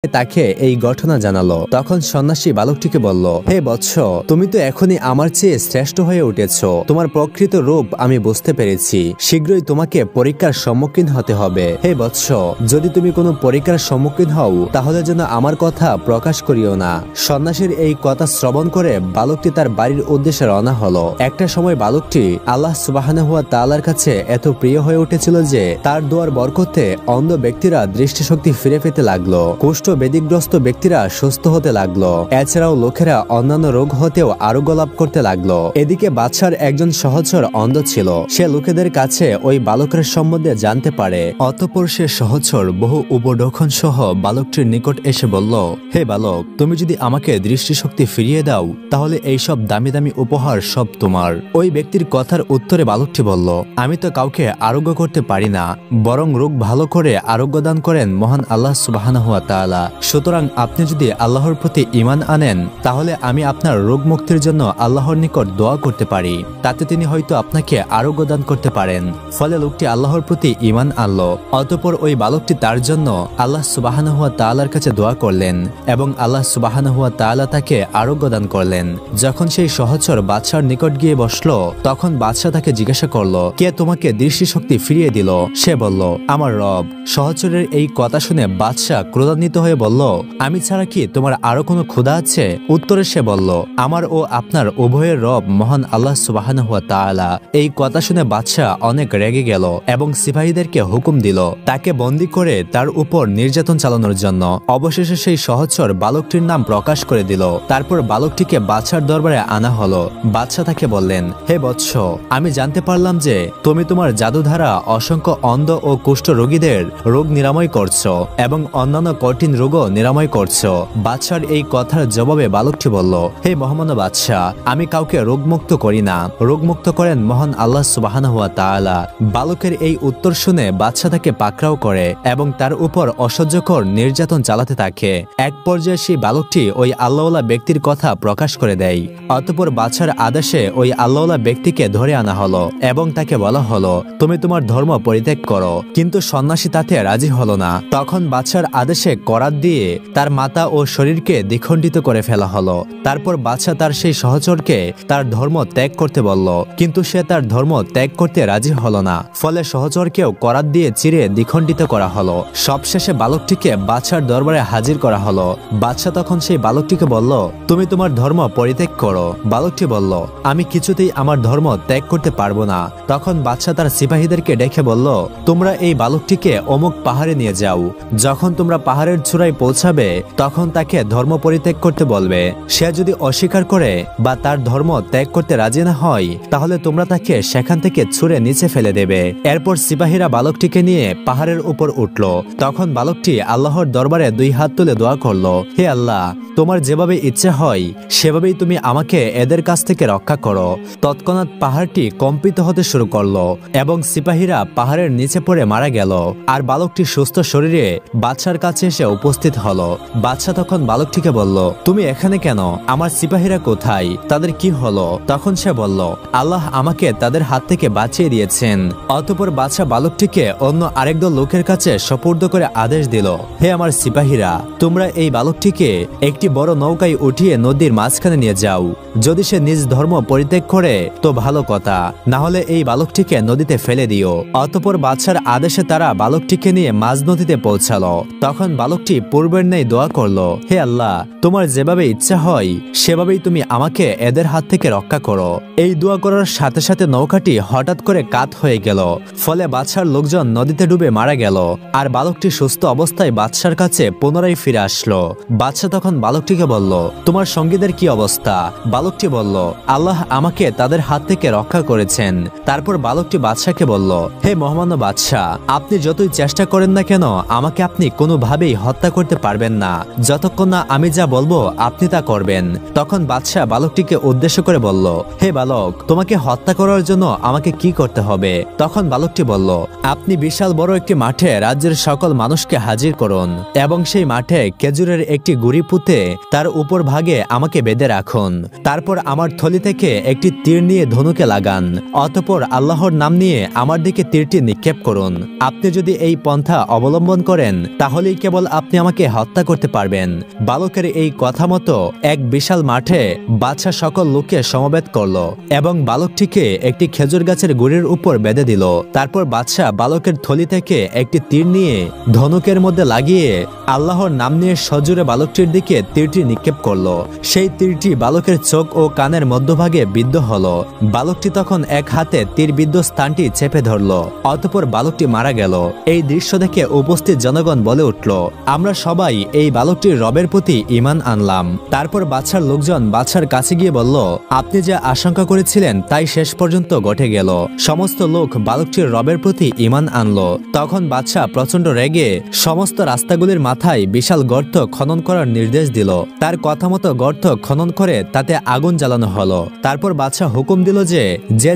তাকে এই ঘটনা জানালো। তখন সন্ন্যাসী বালকটিকে বলল, হে বৎস, তুমি তো এখনই আমার চেয়ে শ্রেষ্ঠ হয়ে উঠেছ। তোমার প্রকৃত রূপ আমি বুঝতে পেরেছি। শীঘ্রই তোমাকে পরীক্ষার সম্মুখীন হতে হবে। হে বৎস, যদি তুমি কোনো পরীক্ষার সম্মুখীন হও তাহলে যেন আমার কথা প্রকাশ করিও না। সন্ন্যাসীর এই কথা শ্রবণ করে বালকটি তার বাড়ির উদ্দেশ্যে রওনা হলো। একটা সময় বালকটি আল্লাহ সুবহানাহু ওয়া তাআলার কাছে এত প্রিয় হয়ে উঠেছিল যে তার দোয়ার বরকতে অন্ধ ব্যক্তিরা দৃষ্টিশক্তি ফিরে পেতে লাগলো। কুষ্ঠ বেদিগ্রস্ত ব্যক্তিরা সুস্থ হতে লাগলো। এছাড়াও লোকেরা অন্যান্য রোগ হতেও আরোগ্য লাভ করতে লাগলো। এদিকে বাদশার একজন সহচর অন্ধ ছিল। সে লোকেদের কাছে ওই বালকের সম্বন্ধে জানতে পারে। অতঃপর সে সহচর বহু উপঢৌকন সহ বালকটির নিকট এসে বলল, হে বালক, তুমি যদি আমাকে দৃষ্টিশক্তি ফিরিয়ে দাও তাহলে এইসব দামি দামি উপহার সব তোমার। ওই ব্যক্তির কথার উত্তরে বালকটি বলল, আমি তো কাউকে আরোগ্য করতে পারি না, বরং রোগ ভালো করে আরোগ্য দান করেন মহান আল্লাহ সুবহানাহু ওয়া তাআলা। সুতরাং আপনি যদি আল্লাহর প্রতি ঈমান আনেন তাহলে আমি আপনার রোগ মুক্তির জন্য আল্লাহর নিকট দোয়া করতে পারি। তাতে তিনি হয়তো আপনাকে আরোগ্য দান করতে পারেন। ফলে লোকটি আল্লাহর প্রতি ঈমান আনলো। অতঃপর ওই বালকটি তার জন্য আল্লাহ সুবহানাহু ওয়া তাআলার কাছে দোয়া করলেন এবং আল্লাহ সুবহানাহু ওয়া তাআলা তাকে আরোগ্য দান করলেন। যখন সেই সহচর বাদশার নিকট গিয়ে বসলো তখন বাদশাহ তাকে জিজ্ঞাসা করলো, কে তোমাকে দৃষ্টিশক্তি ফিরিয়ে দিল? সে বলল, আমার রব। সহচরের এই কথা শুনে বাদশাহ ক্রোধান্বিত হয়ে বলল, আমি ছাড়া কি তোমার আরো কোনো ক্ষুধা আছে? উত্তরে সে বলল, আমার ও আপনার উভয়ের রব মহান আল্লাহ সুবহানাহু ওয়া তাআলা। এই কথা শুনে বাদশাহ অনেক রেগে গেল এবং সিপাহীদেরকে হুকুম দিল তাকে বন্দী করে তার উপর নির্যাতন চালানোর জন্য। অবশেষে সেই সহচর বালকটির নাম প্রকাশ করে দিল। তারপর বালকটিকে বাদশার দরবারে আনা হলো। বাদশাহ তাকে বললেন, হে বৎস, আমি জানতে পারলাম যে তুমি তোমার জাদু দ্বারা অসংখ্য অন্ধ ও কুষ্ঠ রোগীদের রোগ নিরাময় করছো এবং অন্যান্য কঠিন রোগও নিরাময় করছো। বাদশার এই কথার জবাবে বালকটি বলল, হে মহামান্য বাদশাহ, আমি কাউকে রোগমুক্ত করি না, রোগমুক্ত করেন মহান আল্লাহ সুবহানাহু ওয়া তাআলা। বালকের এই উত্তর শুনে বাদশাহ তাকে পাকড়াও করে এবং তার উপর অসহ্যকর নির্যাতন চালাতে থাকে। এক পর্যায়ে সেই বালকটি ওই আল্লাহওয়ালা ব্যক্তির কথা প্রকাশ করে দেয়। অতঃপর বাদশার আদেশে ওই আল্লাহওয়ালা ব্যক্তিকে ধরে আনা হলো এবং তাকে বলা হলো, তুমি তোমার ধর্ম পরিত্যাগ করো। কিন্তু সন্ন্যাসী তাতে রাজি হলো না। তখন বাদশার আদেশে করাত দিয়ে তার মাথা ও শরীরকে দ্বিখণ্ডিত করে ফেলা হলো। তারপর বাদশাহ তার সেই সহচরকে তার ধর্ম ত্যাগ করতে বলল, কিন্তু সে তার ধর্ম ত্যাগ করতে রাজি হলো না। ফলে সহচরকেও করাত দিয়ে চিরে দ্বিখণ্ডিত করা হলো। সবশেষে বালকটিকে বাদশার দরবারে হাজির করা হলো। বাদশাহ তখন সেই বালকটিকে বলল, তুমি তোমার ধর্ম পরিত্যাগ করো। বালকটি বলল, আমি কিছুতেই আমার ধর্ম ত্যাগ করতে পারবো না। তখন বাদশাহ তার সিপাহীদেরকে ডেকে বলল, তোমরা এই বালকটিকে অমুক পাহাড়ে নিয়ে যাও। যখন তোমরা পাহাড়ের চূড়ায় পৌঁছাবে তখন তাকে ধর্ম পরিত্যাগ করতে বলবে। সে যদি অস্বীকার করে বা তার ধর্ম ত্যাগ করতে রাজি না হয় তাহলে তোমরা তাকে সেখান থেকে ছুঁড়ে নিচে ফেলে দেবে। এরপর সিপাহীরা বালকটিকে নিয়ে পাহাড়ের উপর উঠল। তখন বালকটি আল্লাহর দরবারে দুই হাত তুলে দোয়া করলো, হে আল্লাহ, তোমার যেভাবে ইচ্ছে হয় সেভাবেই তুমি আমাকে এদের কাছ থেকে রক্ষা করো। তৎক্ষণাৎ পাহাড়টি কম্পিত হতে শুরু করলো এবং সিপাহীরা পাহাড়ের নিচে পড়ে মারা গেল। আর বালকটি সুস্থ শরীরে বাদশার কাছে এসে উপস্থিত হলো। বাদশাহ তখন বালকটিকে বলল, তুমি এখানে কেন? আমার সিপাহীরা কোথায়? তাদের কি হলো? তখন সে বলল, আল্লাহ আমাকে তাদের হাত থেকে বাঁচিয়ে দিয়েছেন। অতঃপর বাদশাহ বালকটিকে অন্য আরেক দল লোকের কাছে সুপুর্দ করে আদেশ দিল, হে আমার সিপাহীরা, তোমরা এই বালকটিকে একটি বড় নৌকায় উঠিয়ে নদীর মাঝখানে নিয়ে যাও। যদি সে নিজ ধর্ম পরিত্যাগ করে তো ভালো কথা, না হলে এই বালকটিকে নদীতে ফেলে দিও। অতঃপর বাদশার আদেশে তারা বালকটিকে নিয়ে মাঝ নদীতে পৌঁছালো। তখন বালকটি পূর্বের ন্যায় দোয়া করলো, হে আল্লাহ, তোমার যেভাবে ইচ্ছা হয় সেভাবেই তুমি আমাকে এদের হাত থেকে রক্ষা করো। এই দোয়া করার সাথে সাথে নৌকাটি হঠাৎ করে কাত হয়ে গেল। ফলে বাদশার লোকজন নদীতে ডুবে মারা গেল। আর বালকটি সুস্থ অবস্থায় বাদশার কাছে পুনরায় ফিরে আসলো। বাদশাহ তখন বালকটিকে বলল, তোমার সঙ্গীদের কি অবস্থা? বালকটি বলল, আল্লাহ আমাকে তাদের হাত থেকে রক্ষা করেছেন। তারপর বালকটি বাদশাকে বলল, হে মহামান্য বাদশাহ, আপনি যতই চেষ্টা করেন না কেন আমাকে আপনি কোনোভাবেই হত্যা করতে পারবেন না, যতক্ষণ না আমি যা বলবো আপনি তা করবেন। তখন বাদশাহ বালকটিকে উদ্দেশ্য করে বলল, হে বালক, তোমাকে হত্যা করার জন্য আমাকে কি করতে হবে? তখন বালকটি বলল, আপনি বিশাল বড় একটি মাঠে রাজ্যের সকল মানুষকে হাজির করুন এবং সেই মাঠে খেজুরের একটি গুড়ি পুঁতে তার উপর ভাগে আমাকে বেঁধে রাখুন। তারপর আমার থলি থেকে একটি তীর নিয়ে ধনুকে লাগান। অতঃপর আল্লাহর নাম নিয়ে আমার দিকে তীরটি নিক্ষেপ করুন। আপনি যদি এই পন্থা অবলম্বন করেন তাহলেই কেবল আপনি আপনি আমাকে হত্যা করতে পারবেন। বালকের এই কথা মতো এক বিশাল মাঠে বাদশাহ সকল লোককে সমবেত করলো এবং বালকটিকে একটি খেজুর গাছের গুড়ির উপর বেঁধে দিল। তারপর বাদশাহ বালকের থলি থেকে একটি তীর নিয়ে ধনুকের মধ্যে লাগিয়ে আল্লাহর নাম নিয়ে সজোরে বালকটির দিকে তীরটি নিক্ষেপ করলো। সেই তীরটি বালকের চোখ ও কানের মধ্যভাগে বিদ্ধ হলো। বালকটি তখন এক হাতে তীরবিদ্ধ স্থানটি চেপে ধরল। অতঃপর বালকটি মারা গেল। এই দৃশ্য দেখে উপস্থিত জনগণ বলে উঠল, আমরা সবাই এই বালকটির রবের প্রতি ঈমান আনলাম। তারপর বাদশার লোকজন বাদশার কাছে গিয়ে বলল, আপনি যে আশঙ্কা করেছিলেন তাই শেষ পর্যন্ত ঘটে গেল। সমস্ত লোক বালকটির রবের প্রতি ঈমান আনলো। তখন বাদশাহ প্রচন্ড রেগে সমস্ত রাস্তাগুলির মাথায় বিশাল গর্ত খনন করার নির্দেশ দিল। তার কথা মতো গর্ত খনন করে তাতে আগুন জ্বালানো হলো। তারপর বাদশাহ হুকুম দিল যে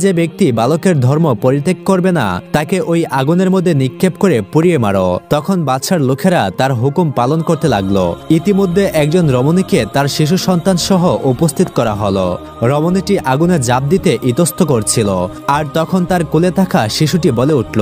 যে ব্যক্তি বালকের ধর্ম পরিত্যাগ করবে না তাকে ওই আগুনের মধ্যে নিক্ষেপ করে পুড়িয়ে মারো। তখন বাদশার লোকেরা তার হুকুম পালন করতে লাগলো। ইতিমধ্যে একজন রমণীকে তার শিশু সন্তান সহ উপস্থিত করা হলো। রমণীটি আগুনে জাপ দিতে ইতস্ত করছিল। আর তখন তার কোলে থাকা শিশুটি বলে উঠল,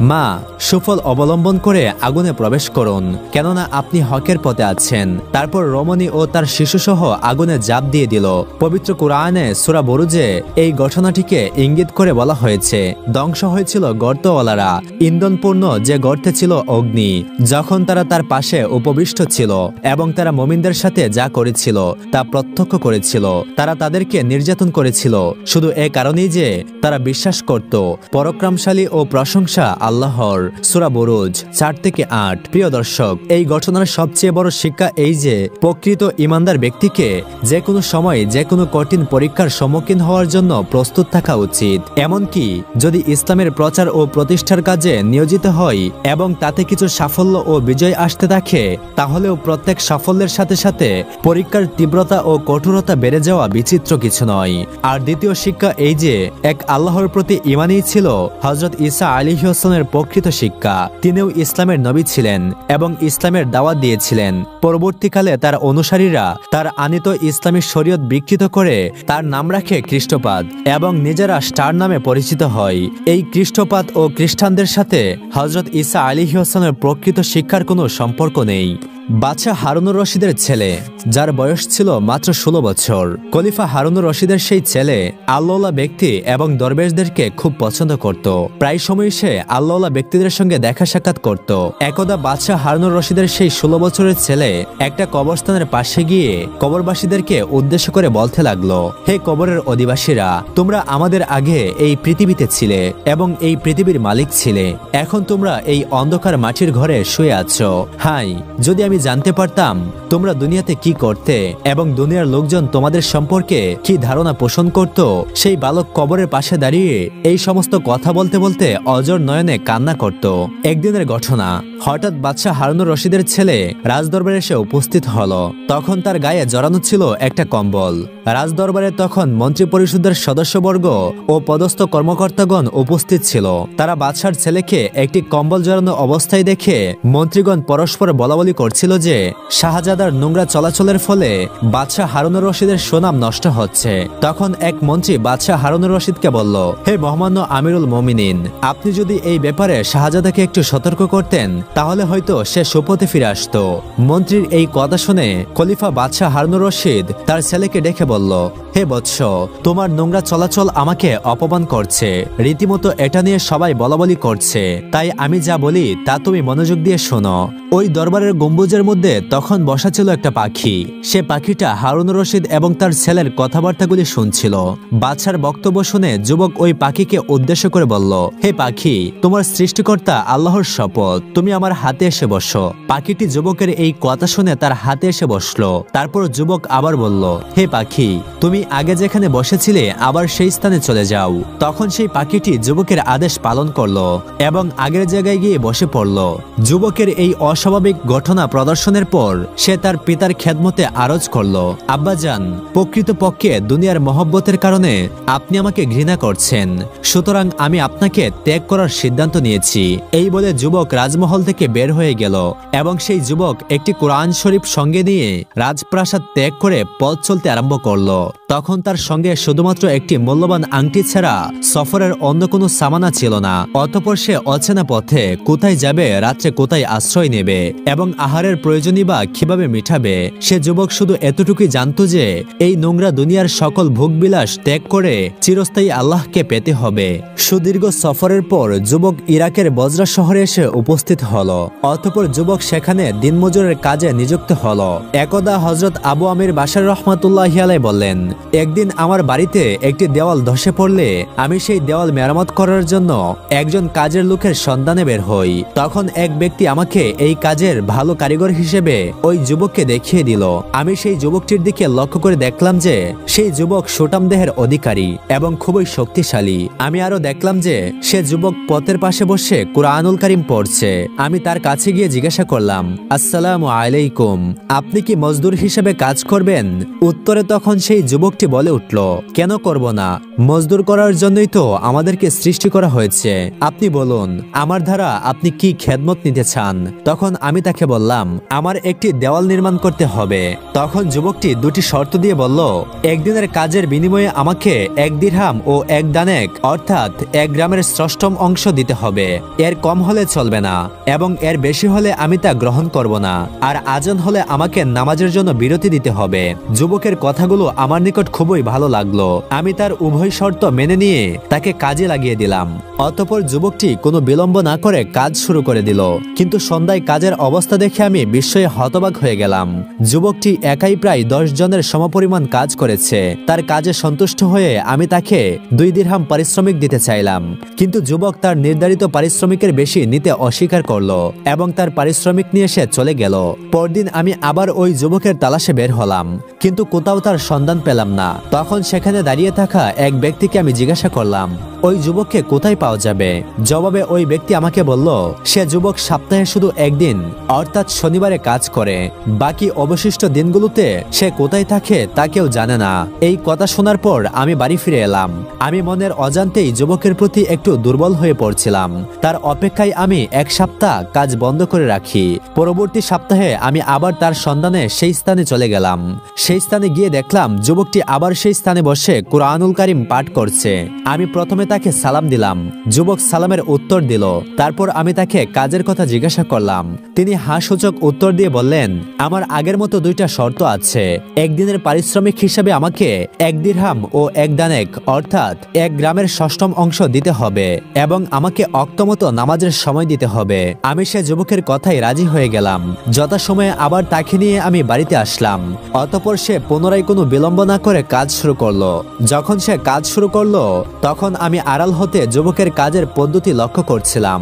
মা, সুফল অবলম্বন করে আগুনে প্রবেশ করুন, কেননা আপনি হকের পথে আছেন। তারপর রমণী ও তার শিশু সহ আগুনে জাপ দিয়ে দিল। পবিত্র কুরআনে সূরা বুরুজে এই ঘটনাটিকে ইঙ্গিত করে বলা হয়েছে, ধ্বংস হয়েছিল গর্তওয়ালারা, ইন্ধনপূর্ণ যে গর্তে ছিল অগ্নি, যখন তারা তার পাশে উপবিষ্ট ছিল এবং তারা মুমিনদের সাথে যা করেছিল তা প্রত্যক্ষ করেছিল। তারা তাদেরকে নির্যাতন করেছিল শুধু এ কারণেই যে তারা বিশ্বাস করত। পরাক্রমশালী ও প্রশংসা আল্লাহর। সূরা বুরুজ 4 থেকে 8। প্রিয় দর্শক, এই ঘটনার সবচেয়ে বড় শিক্ষা এই যে প্রকৃত ঈমানদার ব্যক্তিকে যে কোনো সময় যে কোনো কঠিন পরীক্ষার সম্মুখীন হওয়ার জন্য প্রস্তুত থাকা উচিত। এমনকি যদি ইসলামের প্রচার ও প্রতিষ্ঠার কাজে নিয়োজিত হয় এবং তাতে কিছু সাফল্য ও বিজয় আসতে থাকে, তাহলেও প্রত্যেক সাফল্যের সাথে সাথে পরীক্ষার তীব্রতা ও কঠোরতা বেড়ে যাওয়া বিচিত্র কিছু নয়। আর দ্বিতীয় শিক্ষা এই যে এক আল্লাহর প্রতি ঈমানই ছিল হযরত ঈসা আলাইহিস সালামের প্রকৃত শিক্ষা। তিনিও ইসলামের নবী ছিলেন এবং ইসলামের দাওয়াত দিয়েছিলেন। পরবর্তীকালে তার অনুসারীরা তার আনিত ইসলামী শরীয়ত বিকৃত করে তার নাম রাখে খ্রিস্টপাদ এবং নিজেরা স্টার নামে পরিচিত হয়। এই খ্রিস্টপাদ ও খ্রিস্টানদের সাথে হযরত ঈসা আলাইহিস সালামের প্রকৃত শিক্ষার কোনো সম্পর্ক নেই। বাদশাহ হারুনুর রশিদের ছেলে, যার বয়স ছিল মাত্র 16 বছর, খলিফা হারুনুর রশিদের সেই ছেলে আল্লাহওয়ালা ব্যক্তি এবং দরবেশদেরকে খুব পছন্দ করত। প্রায় সময় সে আল্লাহওয়ালা ব্যক্তিদের সঙ্গে দেখা সাক্ষাৎ করত। একদা বাদশাহ হারুনুর রশিদের সেই 16 বছরের ছেলে একটা কবরস্থানের পাশে গিয়ে কবরবাসীদেরকে উদ্দেশ্য করে বলতে লাগলো, হে কবরের অধিবাসীরা, তোমরা আমাদের আগে এই পৃথিবীতে ছিলে এবং এই পৃথিবীর মালিক ছিলে। এখন তোমরা এই অন্ধকার মাটির ঘরে শুয়ে আছো। হাই, যদি আমি জানতে পারতাম তোমরা দুনিয়াতে কি করতে এবং দুনিয়ার লোকজন তোমাদের সম্পর্কে কি ধারণা পোষণ করত। সেই বালক কবরের পাশে দাঁড়িয়ে এই সমস্ত কথা বলতে বলতে অজর নয়নে কান্না করত। একদিনের ঘটনা, হঠাৎ বাদশাহ হারুনুর রশিদের ছেলে রাজদরবারে এসে উপস্থিত হলো। তখন তার গায়ে জড়ানো ছিল একটা কম্বল। রাজদরবারে তখন মন্ত্রী পরিষদের সদস্যবর্গ ও পদস্থ কর্মকর্তাগণ উপস্থিত ছিল। তারা বাদশার ছেলেকে একটি কম্বল জড়ানো অবস্থায় দেখে মন্ত্রীগণ পরস্পর বলাবলি করছিল যে শাহজাদার নোংরা চলাচলের ফলে বাদশাহ হারুনুর রশিদের সুনাম নষ্ট হচ্ছে। তখন এক মন্ত্রী বাদশাহ হারুনুর রশিদকে বলল, হে মহামান্য আমিরুল মুমিনিন, আপনি যদি এই ব্যাপারে শাহজাদাকে একটু সতর্ক করতেন তাহলে হয়তো সে সুপথে ফিরে আসতো। মন্ত্রীর এই কথা শুনে খলিফা বাদশাহ হারুনুর রশিদ তার ছেলেকে ডেকে বলল, হে বৎস, তোমার নোংরা চলাচল আমাকে অপমান করছে। রীতিমতো এটা নিয়ে সবাই বলাবলি করছে, তাই আমি যা বলি তা তুমি মনোযোগ দিয়ে শোনো। ওই দরবারের গম্বুজের মধ্যে তখন বসা ছিল একটা পাখি। সে পাখিটা হারুনুর রশিদ এবং তার ছেলের কথাবার্তাগুলি শুনছিল। বাদশার বক্তব্য শুনে যুবক ওই পাখিকে উদ্দেশ্য করে বলল, হে পাখি, তোমার সৃষ্টিকর্তা আল্লাহর শপথ, তুমি আমার হাতে এসে বসো। পাখিটি যুবকের এই কথা শুনে তার হাতে এসে বসলো। তারপর যুবক আবার বলল, হে পাখি, তুমি আগে যেখানে বসেছিলে আবার সেই স্থানে চলে যাও। তখন সেই পাখিটি যুবকের আদেশ পালন করলো এবং আগের জায়গায় গিয়ে বসে পড়ল। যুবকের এই অস্বাভাবিক ঘটনা প্রদর্শনের পর সে তার পিতার খেদমতে আরজ করলো, আব্বাজান, প্রকৃতপক্ষে দুনিয়ার মহব্বতের কারণে আপনি আমাকে ঘৃণা করছেন, সুতরাং আমি আপনাকে ত্যাগ করার সিদ্ধান্ত নিয়েছি। এই বলে যুবক রাজমহল থেকে বের হয়ে গেল এবং সেই যুবক একটি কোরআন শরীফ সঙ্গে নিয়ে রাজপ্রাসাদ ত্যাগ করে পথ চলতে আরম্ভ করলো। তখন তার সঙ্গে শুধুমাত্র একটি মূল্যবান আংটি ছাড়া সফরের অন্য কোনো সামানা ছিল না। অতঃপর সে অচেনা পথে কোথায় যাবে, রাত্রে কোথায় আশ্রয় নেবে দেবে এবং আহারের প্রয়োজনই বা কিভাবে মিটাবে। সে যুবক শুধু এতটুকুই জানত যে এই নোংরা দুনিয়ার সকল ভোগবিলাস ত্যাগ করে চিরস্থায়ী আল্লাহকে পেতে হবে। সুদীর্ঘ সফরের পর যুবক ইরাকের বজরা শহরে এসে উপস্থিত হলো। অতঃপর যুবক সেখানে দিনমজুরের কাজে নিযুক্ত হলো। একদা হযরত আবু আমির বাশার রাহমাতুল্লাহি আলাইহি বললেন, একদিন আমার বাড়িতে একটি দেওয়াল ধসে পড়লে আমি সেই দেওয়াল মেরামত করার জন্য একজন কাজের লোকের সন্ধানে বের হই। তখন এক ব্যক্তি আমাকে এই কাজের ভালো কারিগর হিসেবে ওই যুবককে দেখিয়ে দিল। আমি সেই যুবকটির দিকে লক্ষ্য করে দেখলাম যে সেই যুবক সুঠাম দেহের অধিকারী এবং খুবই শক্তিশালী। আমি আরো দেখলাম যে সে যুবক পথের পাশে বসে কুরআনুল কারীম পড়ছে। আমি তার কাছে গিয়ে জিজ্ঞাসা করলাম, আসসালামু আলাইকুম, আপনি কি মজদুর হিসেবে কাজ করবেন? উত্তরে তখন সেই যুবকটি বলে উঠল, কেন করব না, মজদুর করার জন্যই তো আমাদেরকে সৃষ্টি করা হয়েছে। আপনি বলুন আমার দ্বারা আপনি কি খেদমত নিতে চান? তখন আমি তাকে বললাম, আমার একটি দেওয়াল নির্মাণ করতে হবে। তখন যুবকটি দুটি শর্ত দিয়ে বলল, একদিনের কাজের বিনিময়ে আমাকে 1 দিরহাম ও 1 দানেক অর্থাৎ 1 গ্রামের ষষ্ঠম অংশ দিতে হবে। এর কম হলে চলবে না এবং এর বেশি হলে আমি তা গ্রহণ করব না। আর আজান হলে আমাকে নামাজের জন্য বিরতি দিতে হবে। যুবকের কথাগুলো আমার নিকট খুবই ভালো লাগলো। আমি তার উভয় শর্ত মেনে নিয়ে তাকে কাজে লাগিয়ে দিলাম। অতঃপর যুবকটি কোনো বিলম্ব না করে কাজ শুরু করে দিল। কিন্তু সন্ধ্যায় কাজের অবস্থা দেখে আমি বিস্ময়ে হতবাক হয়ে গেলাম। যুবকটি একাই প্রায় 10 জনের সমপরিমাণ কাজ করেছে। তার কাজে সন্তুষ্ট হয়ে আমি তাকে 2 দিরহাম পারিশ্রমিক দিতে চাইলাম, কিন্তু যুবক তার নির্ধারিত পারিশ্রমিকের বেশি নিতে অস্বীকার করলো এবং তার পারিশ্রমিক নিয়ে সে চলে গেল। পরদিন আমি আবার ওই যুবকের তালাশে বের হলাম, কিন্তু কোথাও তার সন্ধান পেলাম না। তখন সেখানে দাঁড়িয়ে থাকা এক ব্যক্তিকে আমি জিজ্ঞাসা করলাম, ওই যুবককে কোথায় পাওয়া যাবে? জবাবে ওই ব্যক্তি আমাকে বলল, সে যুবক সপ্তাহে শুধু একদিন অর্থাৎ শনিবারে কাজ করে, বাকি অবশিষ্ট দিনগুলোতে সে কোথায় থাকে তা কেউ জানে না। এই কথা শোনার পর আমি বাড়ি ফিরে এলাম। আমি মনের অজান্তেই যুবকের প্রতি একটু দুর্বল হয়ে পড়ছিলাম। তার অপেক্ষায় আমি 1 সপ্তাহ কাজ বন্ধ করে রাখি। পরবর্তী সপ্তাহে আমি আবার তার সন্ধানে সেই স্থানে চলে গেলাম। সেই স্থানে গিয়ে দেখলাম যুবকটি আবার সেই স্থানে বসে কুরআনুল কারীম পাঠ করছে। আমি প্রথমে তাকে সালাম দিলাম। যুবক সালামের উত্তর দিল। তারপর আমি তাকে কাজের কথা জিজ্ঞাসা করলাম। তিনি হাসূচক উত্তর দিয়ে বললেন, আমার আগের মতো 2টা শর্ত আছে। একদিনের পারিশ্রমিক হিসাবে আমাকে 1 দিরহাম ও 1 দানেক অর্থাৎ 1 গ্রামের ষষ্ঠম অংশ দিতে হবে এবং আমাকে অক্তমতো নামাজের সময় দিতে হবে। আমি সে যুবকের কথাই রাজি হয়ে গেলাম। যথাসময়ে আবার তাকে নিয়ে আমি বাড়িতে আসলাম। অতঃপর সে পুনরায় কোনো বিলম্ব না করে কাজ শুরু করলো। যখন সে কাজ শুরু করলো তখন আমি আড়াল হতে যুবকের কাজের পদ্ধতি লক্ষ্য করছিলাম।